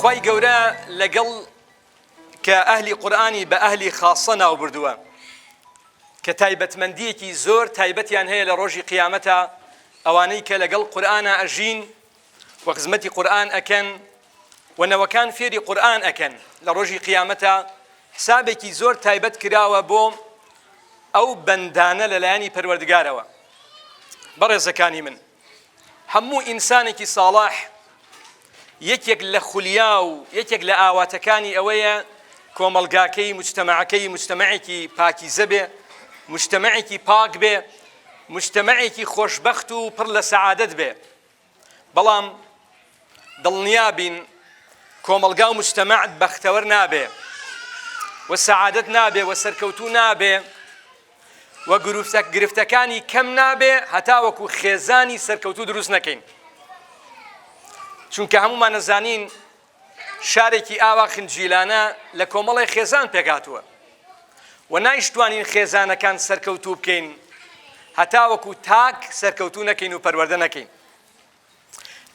خوای گەورە لەگەڵ کە ئەهلی قورئانی بە ئەهلی خاصە ناو بردووە کە تایبەتمەندیەکی زۆر تایبەتیان هەیە لە ڕۆژی قیامەتە ئەوانەی کە لەگەڵ قورئانە ئەژین و خزمەتی قورئان ئەکەن و نەوەکان فێری قورئان ئەکەن لە ڕۆژی قیامەتە حسابێکی زۆر تایبەت کراوە بۆ ئەو بەندانە لەلایەنی پەروەردگارەوە. بەڕێزەکانی من، هەموو ئینسانێکی ساڵح یەکێک لە خولیا و یەکێک لە ئاواتەکانی ئەوەیە کۆمەڵگاکەی مجتەمەعەکەی مجتەمەعێکی پاکیزە بێ، مجتەمەعێکی پاک بێ، مجتەمەعێکی خۆشبەخت و پڕ لە سەعادەت بێ. بەڵام دڵنیابین کۆمەڵگا و مجتەمەعت بەختەوەر نابێ و سەعادەت نابێ و سەرکەوتوو نابێ و گرفتەکانی کەم نابێ هەتا وەکو خێزانی سەرکەوتوو دروست نەکەین. چونکە هەمومان نەزانین شارێکی ئاوا خنجیلانە لە کۆمەڵی خێزان پێکاتووە و نایشتوانین خێزانەکان سەرکەوتوو بکەین هەتا وەکو تاک سەرکەوتوو نەکەین و پەروەردە نەکەین.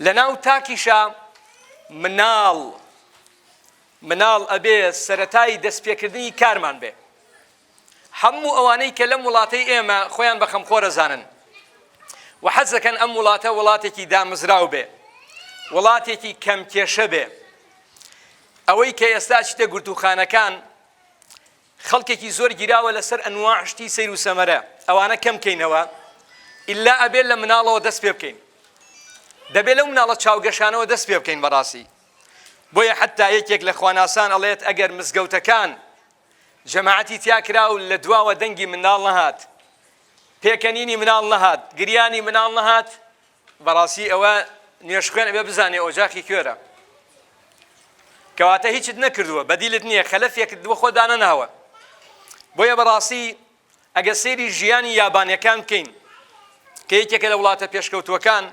لە ناو تاکیشە مناڵ ئەبێ سەرەتای دەستپێکردنی کارمان بێ. هەموو ئەوانەی کە لەم وڵاتەی ئێمە خۆیان بە خەمخۆرە زانن و حەز دەکەن ئەم وڵاتە وڵاتێکی دامەزراو بێ، وڵاتێکی کەم کێشە بێ. ئەوەی کە ئێستا چتە گورتوخانەکان خەڵکێکی زۆر گیراوە لەسەر ئەنواع شتی سەیر و سەمەرە، ئەوانە کەم بکەینەوە ئیلا ئەبێت لە مناڵەوە دەست پێ بکەین، دەبێت لەو مناڵە چاوگەشانەوە دەست پێ بکەین بەڕاستی. بۆیە حتا یەکێک لە خواناسان ئەڵێت ئەگەر مزگەوتەکان جەماعەتی تیا کرا و لە دواوە دەنگی مناڵ نەهات، پێکەنینی مناڵ نەهات، گریانی مناڵ نەهات، بەڕاستی ئەوە نوێشخوێن ئەبێ بزانێ ئۆجاقی کوێرە، کەواتە هیچت نەکردووە، بەدیلت نییە، خەلەفێکت دووە خۆ دانەناوە. بۆیە بەڕاستی ئەگە سەیری ژیانی یابانیەکان بکەین کە یەکێکە لە وڵاتە پێشکەوتووەکان،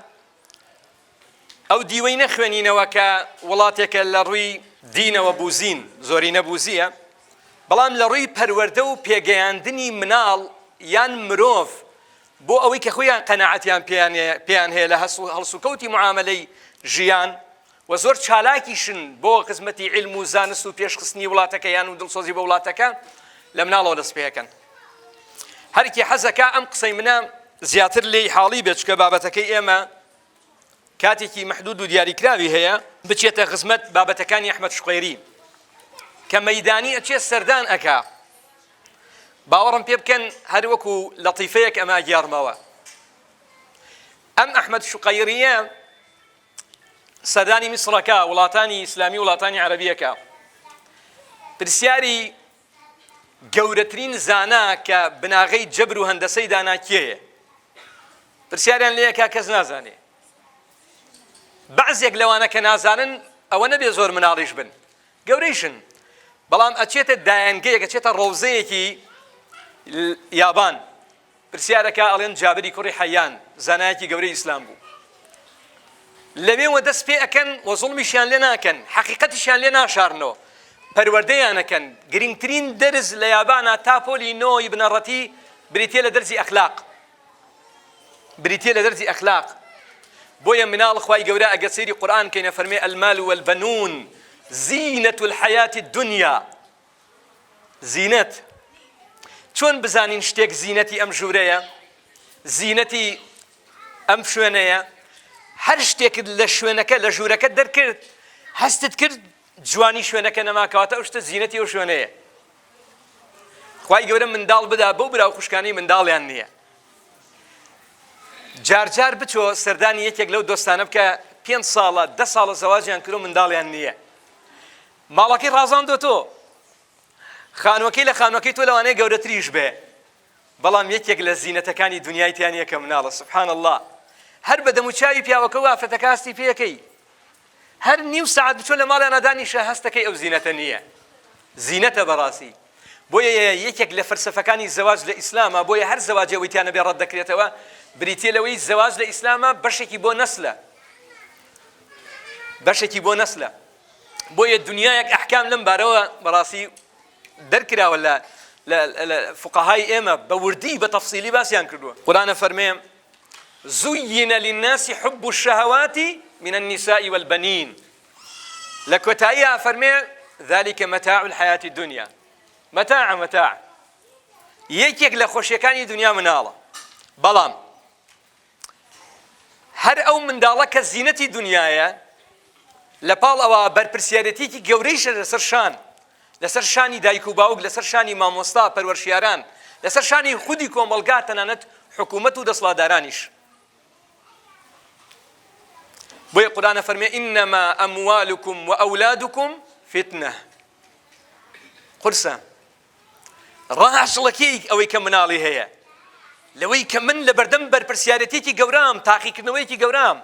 ئەو دیوەی نەخوێنینەوە کە وڵاتێکە لە ڕووی دینەوە بوزین زۆری نەبوزیە، بەڵام لە ڕووی پەروەردە و پێگەیاندنی مناڵ یان مرۆڤ بۆ ئەوەی کە خۆیان قەناعەتیان پێیان هەیە لە هەڵسوکەوتی معاملەی ژیان و زۆر چالاکیشن بۆ خزمەتی عیلم و زانست و پێشخستنی وڵاتەکە یان و دڵسۆزی بە وڵاتەکە لە مناڵەوە دەست پێەکەن. هەرکی حەزەکە ئەم قسەی منە زیاتر لێی حاڵی بێت چکە بابەتەکەی ئێمە کاتێکی مەحدود و دیاریکراوی هەیە بچێتە خزمەت بابەتەکانی ئەحمەد شوقەیری کە مەیدانی ئەچێت سەردان ئەکا. باوەڕم پێ بکەن هەر وەکو لەتیفەیەک ئەمە گیارمەوە. ئەم ئەحمەد شوقەیریە سەردانی میسڕەکە، وڵاتانی ئیسلامی وڵاتانی عەرەبیەکە، پرسیاری گەورەترین زانا کە بناغەی جەبر و هەندەسەی دانا کێیە؟ پرسیاریان لێیە کا کەس نازانێ. بەعزێک لەوانە کە نازانن ئەوە نەبێ زۆر مناڵیش بن، گەورەیشن، بەڵام ئەچێتە دایانگەیەک، ئەچێتە ڕۆوزەیەکی یابان. پرسیارەکە ئەڵێن جابری کوڕی حەیان زانایەکی گەورەی ئیسلام بوو. لەوێوە دەست پێ ئەکەن و زوڵمیشیان لێ ناکەن، حەقیقەتیشیان لێ ناشارنەوە، پەروەردەیان ئەکەن. گرنگترین دەرز لە یابانە تا پۆلی نۆی بنەڕەتی بریتیە لە دەرزی ئەخلاق، بریتیە لە دەرزی ئەخلاق. بۆیە مناڵ خوای گەورە ئەگە سەیری قورئان کەینە فەرمێ المال والبنون زینەة الحیاة الدنیا. زینەت چۆن بزانین شتێک زینەتی ئەم ژوورەیە، زینەتی ئەم شوێنەیە؟ هەر شتێکت لە شوێنەکە لە ژوورەکە دەرکرد هەستت کرد جوانی شوێنەکە نەماکەواتە ئەو شتە زینەتی ئەو شوێنەیە. خوای گەورە منداڵ بدا بەو براو خوشکانی منداڵیان نییە. جارجار بچۆ سەردانی یەکێک لەو دۆستانە بکە 5 ساڵە 10 ساڵە زەواجیان کرد و منداڵیان نییە. ماڵەکەی ڕازاندۆ تۆ، خانوەکەی لە خانوەکەی تۆ لەوانەیە گەورەتریش بێ، بەڵام یەکێک لە زینەتەکانی دنیای تیانە کە مناڵە. سبحان الله، هەر بە دەموچاوی پیاوەکە و ئافرەتەکە هەستی پێەکەی، هەر نیو سەعات بچۆ لە ماڵیان نەدانیشە هەستەکەی ئەو زینەتە نییە، زینەتە بەڕاستی. بۆیە یەکێک لە فەلسەفەکانی زەواج لە ئیسلامە، بۆیە هەر زەواجێ ویتیانە بێ ڕەت دەکرێتەوە، بریتیە لەوەی زەواج لە ئیسلامە بەشێکی بۆ نەسلە، بەشێکی بۆ نەسلە. بۆیە دنیایەک ئەحکام لەم بارەوە بەڕاستی دەرکراوە لە فقەهای ئێمە بە وردی بە تەفسیلی باسییان کردووە. قورئانە فەرمێ زين للناس حب الشهوات من النساء والبنين لە کۆتاییە فەرمێ ذلك متاع الحياة الدنيا متاع یەکێک لە خۆشیەکانی دنیا مناڵە بەڵام هەر ئەو منداڵە کە زینەتی دنیایە لە پاڵ ئەوە بەرپرسیارەتێکی گەورەیشە لەسەر شانی دایک و باوک لەسەر شانی مامۆستا پەروەرشیاران لەسەر شانی خودی کۆمەڵگا تەنانەت حکوومەت و دەسڵاتدارانیش بۆیە قورئان فەرمێ ئینەما ئەموالکم و ئەولادکم فتنە قورسە ڕاحەشڵەکەی ئەوەی کە مناڵی هەیە لەوەی کە من لە بەردەم بەرپرسیارەتێکی گەورەم تاقیکردنەوەیەکی گەورەم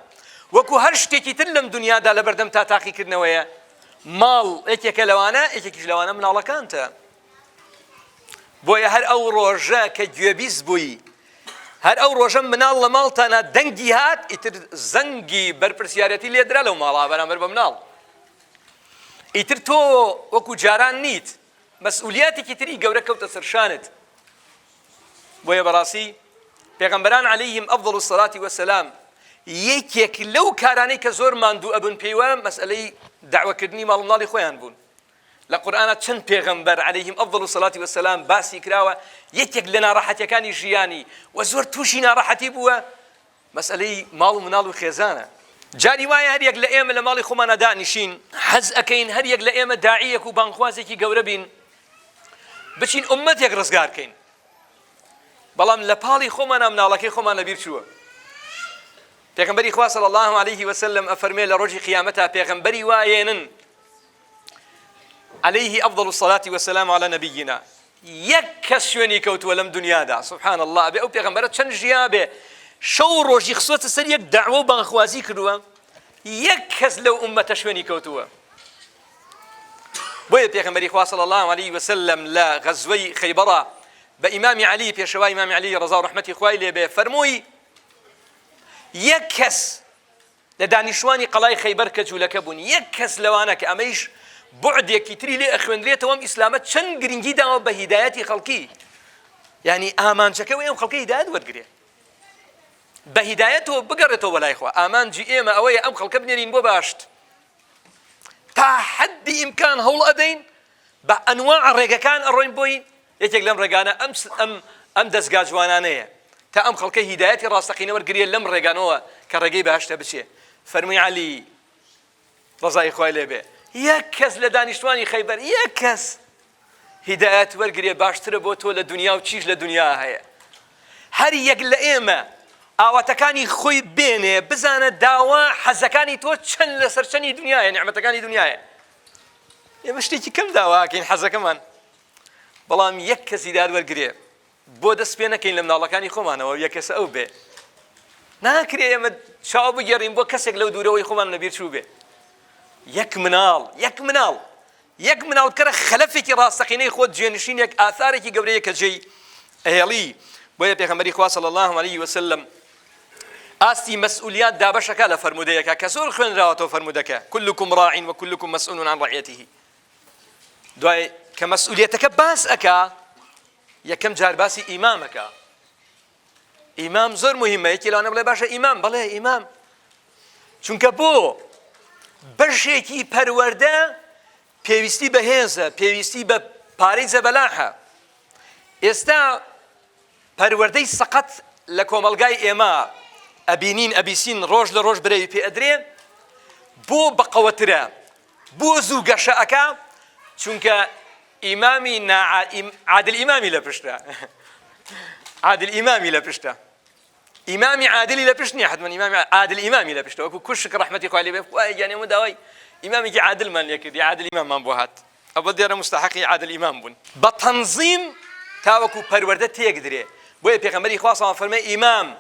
وەکو هەر شتێکی تر لەم دنیادا لە بەردەم تا تاقیکردنەوەیە ماڵ یەکێکە لەوانە یەکێکیش لەوانە مناڵەکانتە بۆیە هەر ئەو ڕۆژە کە گوێبیست بووی هەر ئەو ڕۆژە مناڵ لە ماڵتانە دەنگی هات ئیتر زەنگی بەرپرسیارەتی لێدرا لەو ماڵا بەرامبەر بە مناڵ ئیتر تۆ وەکو جاران نیت مەسئولیاتێکی تری گەورە کەوتە سەر شانت بۆیە بەڕاستی پێغەمبەران عەلەیهیم ئەفضەل الصەلاة وەسەلام یەکێک لەو کارانەی کە زۆر ماندوو ئەبن پێیوە مەسئلەی دعوەکردنی ماڵ مناڵی خۆیان بوون لە قورئانە چەند پێغەمبەر عەلەیهیم ئەفضەل الصەلاة وەسەلام باسی کراوە یەکێک لە ناڕەحەتیەکانی ژیانی و زۆر تووشی ناڕەحەتی بووە مەسئلەی ماڵ و مناڵ و خێزانە جاری وایە هەر یەک لە ئێمە لە ماڵی خۆمانە دانیشین حەز ئەکەین هەر یەک لە ئێمە داعیەک و بانگخوازێکی گەورە بین بچین ئوممەتێک ڕزگارکەین بەڵام لە پاڵی خۆمانە مناڵەکەی خۆمان لەبیر چووە پێغەمبەری خوا صلی الله علیه وسلم ئەفەرمێ لە ڕۆژی قیامەتە پێغەمبەری وایێنن عليه أفضل الصلاة والسلام على نبينا يكس شوێنی کەوتووە لەم دنیادا سبحان الله بێ ئەو پێغەمبەرە چەند ژیا بێ شەو ڕۆژی خسووەتە سەر یەک دعوە و بانگخوازی کردووە یەک کەس لەو ئوممەتە شوێنی کەوتووە بۆیە پێغەمبەری خوا صلی الله عليه وسلم لە غەزوەی خەیبەڕە بە ئیمامی عەلی پێشەوای ئیمامی عەلی ڕەزا و ڕەحمەتی خوای لێبێ فەرمووی یەک کەس لە دانیشتوانی قەڵای خەیبەر کە جوولەکە بوون یەک کەس لەوانە کە ئەمەیش بعدێکی تری لێ ئەخوێنرێتەوە ئەم ئیسلامە چەند گرنگی داوە بە هیدایەتی خەڵکی یعنی ئامانجەکەوەی ئەم خەڵکە هیدایەت وەرگرێ بە هیدایەتەوە بگەڕێتەوە بەلای خوا ئامانجی ئێمە ئەوەیە ئەم خەڵکە بنێرین بۆ باشت تا حەدی ئیمکان هەوڵ ئەدەین بە ئەنواع ڕێگەکان ئەڕۆین بۆی یەکێک لەم ڕێگانە ئەم دەستگا جوانانەیە تا ئەم خەڵکە هیدایەتی ڕاستەقینە وەرگرێ لەم ڕێگانەوە کە ڕێگەی باشتە بچێ فەرمووی عەلی ڕەزای خوای لێبێ یەک کەس لە دانیشتوانی خەیبەر یەک کەس هیدایەت وەرگرێ باشترە بۆ تۆ لە دنیا و چیش لە دنیا هەیە هەر یەک لە ئێمە ئاواتەکانی خۆی بێنێ بزانە داوا حەزەکانی تۆ چەند لەسەر چەندی دنیایە نعمەتەکانی دنیایە ئێمە شتێکی کەم داواکەین حەزەکەمان بەڵام یەک کەس هیدایەت وەرگرێ بۆ دەست پێ نەکەین لە مناڵەکانی خۆمانەوە یەک کەسە ئەو بێ ناکرێ ئێمە چاو بگێڕین بۆ کەسێک لەو دوورەوەی خۆمان لەبیر چوو بێ یەک مناڵ کەرە خەلەفێکی ڕاستەقینەی خۆت جێنشینێک ئاثارێکی گەورەیە کە جێی ئەهێڵی بۆیە پێغەمبەری خوا صلی الله علیه وسلم ئاستی مەسئولیات دابەشەکە لە فەرمودەیەکە کە زۆر خوێنراوەتەوە فەرمودەکە كلكم راع وكلكم مسؤول عن رعيته دوای کە مەسئولیەتەکە باس ئەکا یەکەم جار باسی ئیمامەکە ئیمام زۆر مهمە یەکی لەوانە بڵێ باشە ئیمام بەڵێ ئیمام چونکە بۆ بەشێکی پەروەردە پێویستی بە هێزە پێویستی بە پارەی جەبەلاحە ئێستا پەروەردەی سەقەت لە کۆمەلگای ئێمە ئەبینین ئەبیسین ڕۆژ لە ڕۆژ برەوی پێ ئەدرێ بۆ بەقەوەترە بۆ زوو گەشە ئەکا چونکە ئیمامی عادل ئیمامی لە پشتە عادل ئیمامی لە پشتە ئیمامی عادلی لە پشت نییە حتمەن ئیمامی عادل ئیمامی لە پشتە وەکو کوشک ڕەحمەتی خوای لێ بێ خوای گیانی ئێمە داوای ئیمامێکی عادلمان لێ کردی عادل ئیماممان بۆ هات ئەوە دیارە مستحقی عادل ئیمام بوون بە تەنظیم تاوەکو پەروەردە تێک درێ بۆیە پێغەمبەری خوا سەڵام فەرمێ ئیمام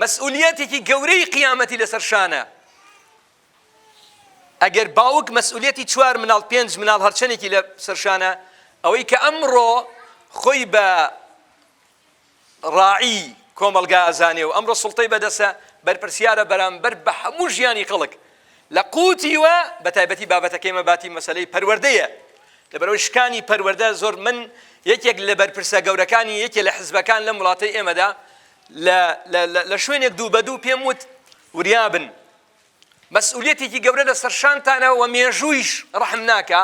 مەسئولیەتێکی گەورەی قیامەتی لەسەر شانە ئەگەر باوک مەسئولیەتی 4 مناڵ 5 مناڵ هەرچەندێکی لەسەر شانە ئەوەی کە ئەمڕۆ خۆی بە ڕاعی کۆمەلگا ئەزانێ و ئەمڕۆ سوڵتەی بەدەسە بەرپرسیارە بەرامبەر بە هەموو ژیانی خەڵک لە قوتیوە بە تایبەتی بابەتەکەی مەباتی مەسەلەی پەروەردەیە لەبەرەوەی شکانی پەروەردە زۆر من یەکێک لە بەرپرسە گەورەکانی یەکێک لە حزبەکان لە وڵاتەی ئێمەدا لە شوێنێک دوو بە دوو پێم وت وریابن مەسئولیەتێکی گەورە لە سەرشانتانە و مێژوویش ڕەحم ناکە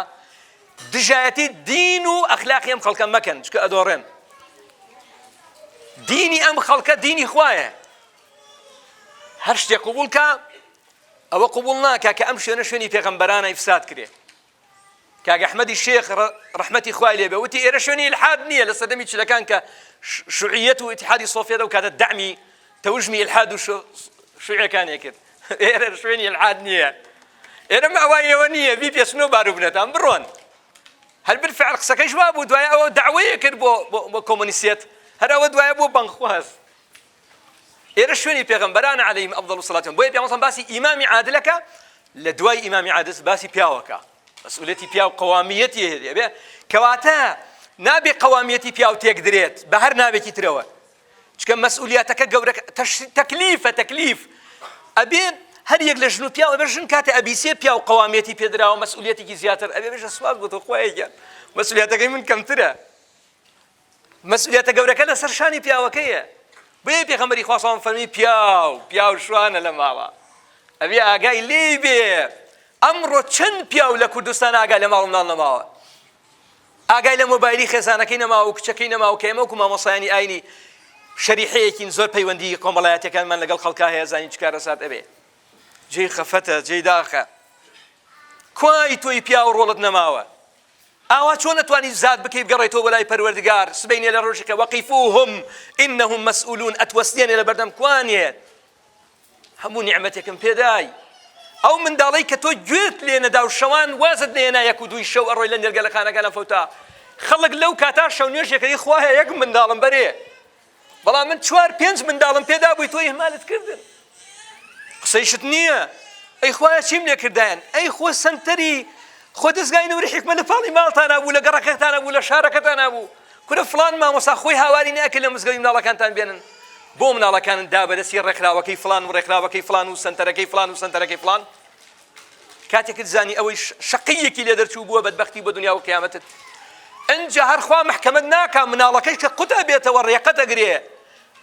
دژایەتی دین و ئەخلاقی ئەم خەڵکە مەکەن چکە ئەدۆڕێن دینی ئەم خەڵکە دینی خوایە هەر شتێک قبوڵ کە ئەوە قبوڵ ناکە کە ئەم شوێنە شوێنی پێغەمبەرانە ئیفساد کرێ کاک ئەحمەدی شێخ ڕەحمەتی خوای لێبێ وتی ئێرە شوێنی ئیلحاد نییە لە سەردەمی چلەکان کە شوعیەت و ئیتحادی سۆفیەتە و کاتە دەعمی تەوژمی ئیلحاد و شوعیەکانیە کرد ئێرە شوێنی ئیلحاد نییە ئێرە ماوایەوە نییە بی پێچنە و بارو بنێتان بڕۆن هەر بالفعل قسەکەیش وا بوو دوایە ئەوە دعوەیە کرد بۆ کۆمۆنیستێت هەر ئەوە دوایە بۆ بەنگخواز ئێرە شوێنی پێغەمبەرانە عەلەیهیم ئەفضەل الصەلاة بۆیە پیامبەر باسی ئیمامی عادلەکە لە دوای ئیمامی عادل باسی پیاوەکە مەسئولیەتی پیا و قەوامیەتی هەیە بێ کەواتە نابێ قەوامیەتی پیا و تێک درێت بە هەر نابێکی ترەوە چکە مەسئولیەتەکە گەورەکە تەکلیف ئەبێ هەر یەک لە ژن و پیا ئەبێ ژن کاتێ ئەبیسێ پیا و قەوامیەتی پێدراوە مەسئولیەتێکی زیاتر ئەبێ بێژە سوپاس بۆ تۆ خوایەگیان مەسئولیەتەکەی من کەمترە مەسئولیەتە گەورەکە لەسەر شانی پیاوەکەیە بۆیە پێغەمبەری خوا سەڵام فەرمی پیاو شوانە لە ماڵە ئەبێ ئاگای لێ بێ ئەمڕۆ چەند پیاو لە کوردستان ئاگای لە ماڵ و منداڵ نەماوە ئاگای لە مۆبایلی خێزانەکەی نەماوە و کچەکەی نەماوە کە ئێمە وەکو مامۆسایانی ئاینی شەریحەیەکین زۆر پەیوەندی کۆمەڵایەتیەکانمان لەگەڵ خەڵکا هەیە زانی چ کارە سات ئەبێ جێی خەفەتە جێی داخە کوای تۆی پیا و ڕۆڵت نەماوە ئاوا چۆن نەتوانی زاد بکەی بگەڕێتەوە بەلای پەروەردگار سبەینێ لە ڕۆژێکە وەقیفوهم ئینەهم مەسئولون ئەتوەستێنێ لە بەردەم کوانێت هەموو نیعمەتێکم پێدای ئەو منداڵەی کە تۆ گوێت لێ نەدا و شەوان وازت نێنا یەک و دوی شەو ئەڕۆی لە نێرگەلەخانەکانە فەوتا خەڵک لەو کاتا شەو نوێژێکەکەی خوایە یەک منداڵم بەرێ بەڵام من 4-5 منداڵم پێدا بووی تۆی هەمالت کردن قسەیشت نییە ئەی خوایە چیم لێ کردایان ئەی خۆ سەنتەری خۆ دەستگای نوری حکمە لە پاڵی ماڵتان نبوو لە گەڕەکەتان نبوو لە شارەکەتان نبوو کورە فڵان مامۆستا خۆی هاواری ناکرد لە مزگەوتی منداڵەکانتان بێنن بۆ مناڵەکانت دابەدەستی ڕێکخراوەکەی فڵان و ڕێکخراوەکەی فڵان و سەنتەرەکەی فڵان و سەنتەرەکەی فڵان کاتێکت زانی ئەوەی شەقیەکی لێ دەرچوو بووە بەدبەختی بۆ دنیا و قیامەتت ئەنجا هەرخوا محکەمەت ناکا مناڵەکەی کە قوتە بێتەوە ڕێقەت ئەگرێ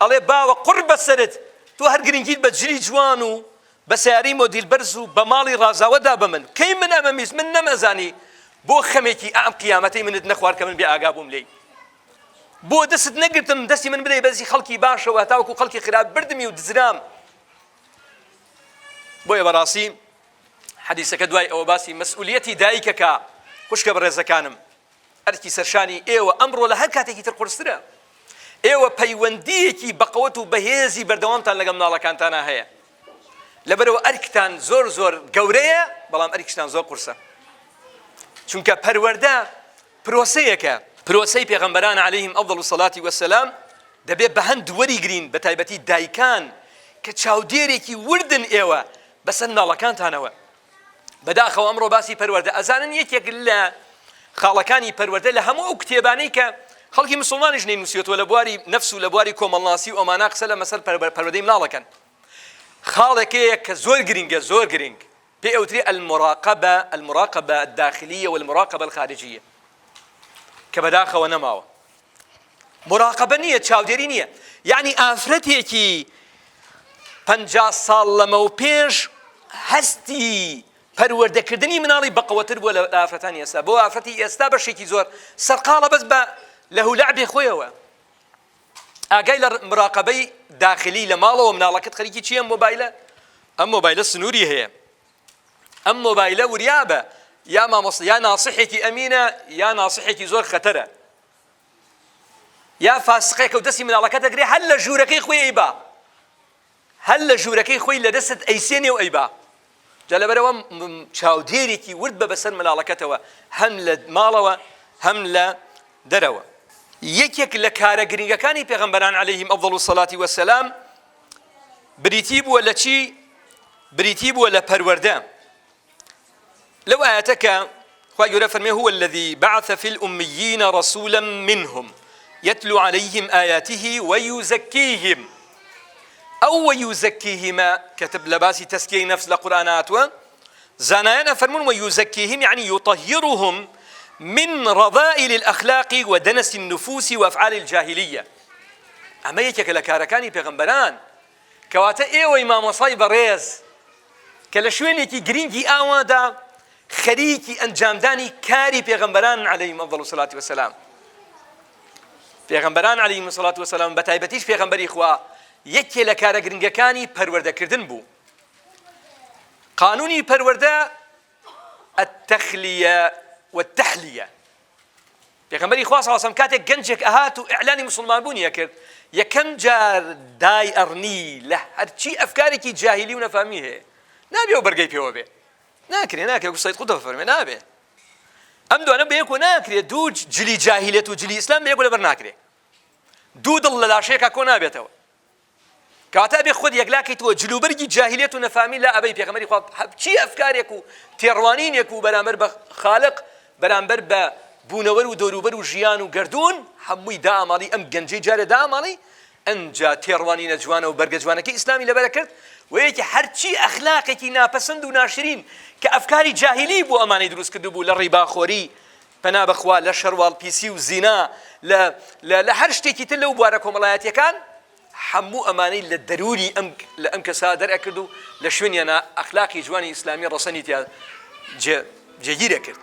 ئەڵێ باوە قڕ بەسەرت تۆ هەر گرنگیت بە جلی جوان و بە سیارەی مۆدیل بەرز و بە ماڵی ڕازاوەدا بە من کەی من ئەمەمیست من نەمەزانی بۆ خەمێکی ئەم قیامەتەی منت نەخوارد کە من بێ ئاگا بووم لێی بۆ دەست نەگرتم دەستی من بدەی بەزی خەڵکی باشەوە تاوەکو خەڵکی خراپ بردمی و دزرام بۆیە بەڕاستی حەدیسەکە دوای ئەوە باسی مەسئولیەتی دایکەکە خوشکە بەڕێزەکانم ئەرکی سەرشانی ئێوە ئەمڕۆ لە هەر کاتێکی تر قورسترە ئێوە پەیوەندیەکی بەقەوەت و بەهێزی بەردەوامتان لەگەڵ مناڵەکانتانە هەیە لەبەرەوە ئەرکتان زۆر گەورەیە بەڵام ئەرکیشتان زۆر قورسە چونکە پەروەردە پرۆسەیەکە پرۆسەی پێغەمبەران عەلەیهیم ئەفضەل الصەلاة وەسەلام دەبێت بە هەند وەریگرین بە تایبەتی دایکان کە چاودێرێکی وردن ئێوە بەسەر مناڵەکانتانەوە بەداخەوە ئەمڕۆ باسی پەروەردە ئەزانن یەکێک لە خاڵەکانی پەروەردە لە هەموو ئەو کتێبانەی کە خەڵکی مسلمانیش نەینووسێتەوە لە بواری نەفس و لە بواری کۆمەڵناسی و ئەمانە قسە لە مەسەر پەروەردەی مناڵەکەن خاڵێکەیە کە زۆر گرنگ پێ ئەوترێ المراقبة الداخلية والمراقبة الخارجية کە بەداخەوە نەماوە مراقبە نییە چاودێری نییە یعنی ئافرەتێکی 50 ساڵ لەمە و پێش هەستی پەروەردەکردنی مناڵی بەقەوەتر بووە لە ئافرەتانی ئێستا بۆ ئافرەتی ئێستا بەشێکی زۆر سەرقاڵە بەس بە لە هولعبێ خۆیەوە ئاگای لە مراقبەی داخلی لە ماڵەوە مناڵەکەت خەریکی چییە مۆبایلە ئەم مۆبایلە سنووری هەیە ئەم مۆبایلە وریابە یا مامۆستا یا ناسحێکی ئەمینە یا ناسحێکی زۆر خەتەرە یا فاسقێکە و دەستی مناڵەکە دەگرێ هەر لە ژوورەکەی خۆی ئەیبا هەر لە ژوورەکەی خۆی لە دەستت ئەیسێنێ و ئەیبا جا لەبەرەوە چاودێرێکی ورد بە بەسەر مناڵەکەتەوە هەم لە ماڵەوە هەم لە دەرەوە یەکێک لە کارە گرنگەکانی پێغەمبەران عەلەیهیم ئەفضەل الصەلاة وەسەلام بریتی بووە لە چی؟ بریتی بووە لە پەروەردە لو آياتك خواه فرمي هو الذي بعث في الأميين رسولا منهم يتلو عليهم آياته ويزكيهم أو ويزكيهما كتب لباسي تزكية نفس القرآنات زانانا فرمون ويزكيهم يعني يطهرهم من رذائل الأخلاق ودنس النفوس وأفعال الجاهلية أما يكك لكاركاني بيغمبران كواتا إيوة إمام وصاي بريز کە لە شوێنێکی گرنگی ئاوادا خەریکی ئەنجامدانی کاری پێغەمبەران عەلەیهیم ئەفضەل الصەلاة وەسەلام. پێغەمبەران عەلەیهیم الصەلاة وەسەلام بە تایبەتیش پێغەمبەری خوا یەکێ لە کارە گرنگەکانی پەروەردەکردن بوو. قانونی پەروەردە التەخلیە والتەحلیە. پێغەمبەری خوا صلی الله علیه و سلم کاتێک گەنجێک ئەهات و ئیعلانی موسڵمانبوونیە کرد، یەکەم جار دای ئەڕنی لە هەرچی ئەفکارێکی جاهیلی و نەفامی هەیە نابێ و بەرگەی پێوە بێ، ناکرێ سەید قوتب فەرمێ نابێ. ئەم دوانە بە یەکۆ ناکرێت، دوو جلی جاهیلێت و جلی ئیسلام بە یەکۆ لەبەر ناکرێ، دوو دڵ لە لاشەیەکا کۆ نابێتەوە. کەواتە بێ خۆت یەکلاکەیتەوە جلوبەرگی جاهیلێت و نەفامی لا ئەبەی. پێغەمبەری خوا چی ئەفکارێک و تێڕوانینێک و بەرامبەر بە خالق، بەرامبەر بە بوونەوەر و دەوروبەر و ژیان و گردون هەمووی داماڵی ئەم گەنجەی جارێ داماڵی ئەنجا تێڕوانینە جوانە و بەرگە جوانەکەی ئیسلامی لەبەرە کرد و یەکی هەرچی ئەخلاقێکی ناپەسند و ناشرین کە ئەفکاری جاهیلی بوو ئەمانەی دروست کرد بوو، لە ڕیباخۆری پەنا بەخوا، لە شەرواڵپیسی و زینا، لە هەر شتێکی تر لەو بوارە کۆمەڵایەتیەکان، هەموو ئەمانەی لە دەروری لە ئەم کەسا دەرئەکرد و لە شوێنیانە ئەخلاقی جوانی ئیسلامی ڕەسەنی تیا جێگیرە کرد.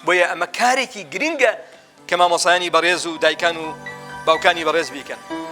بۆیە ئەمە کارێکی گرنگە کە مامۆسایانی بەڕێز و دایکان و باوکانی بەڕێز بیکەن.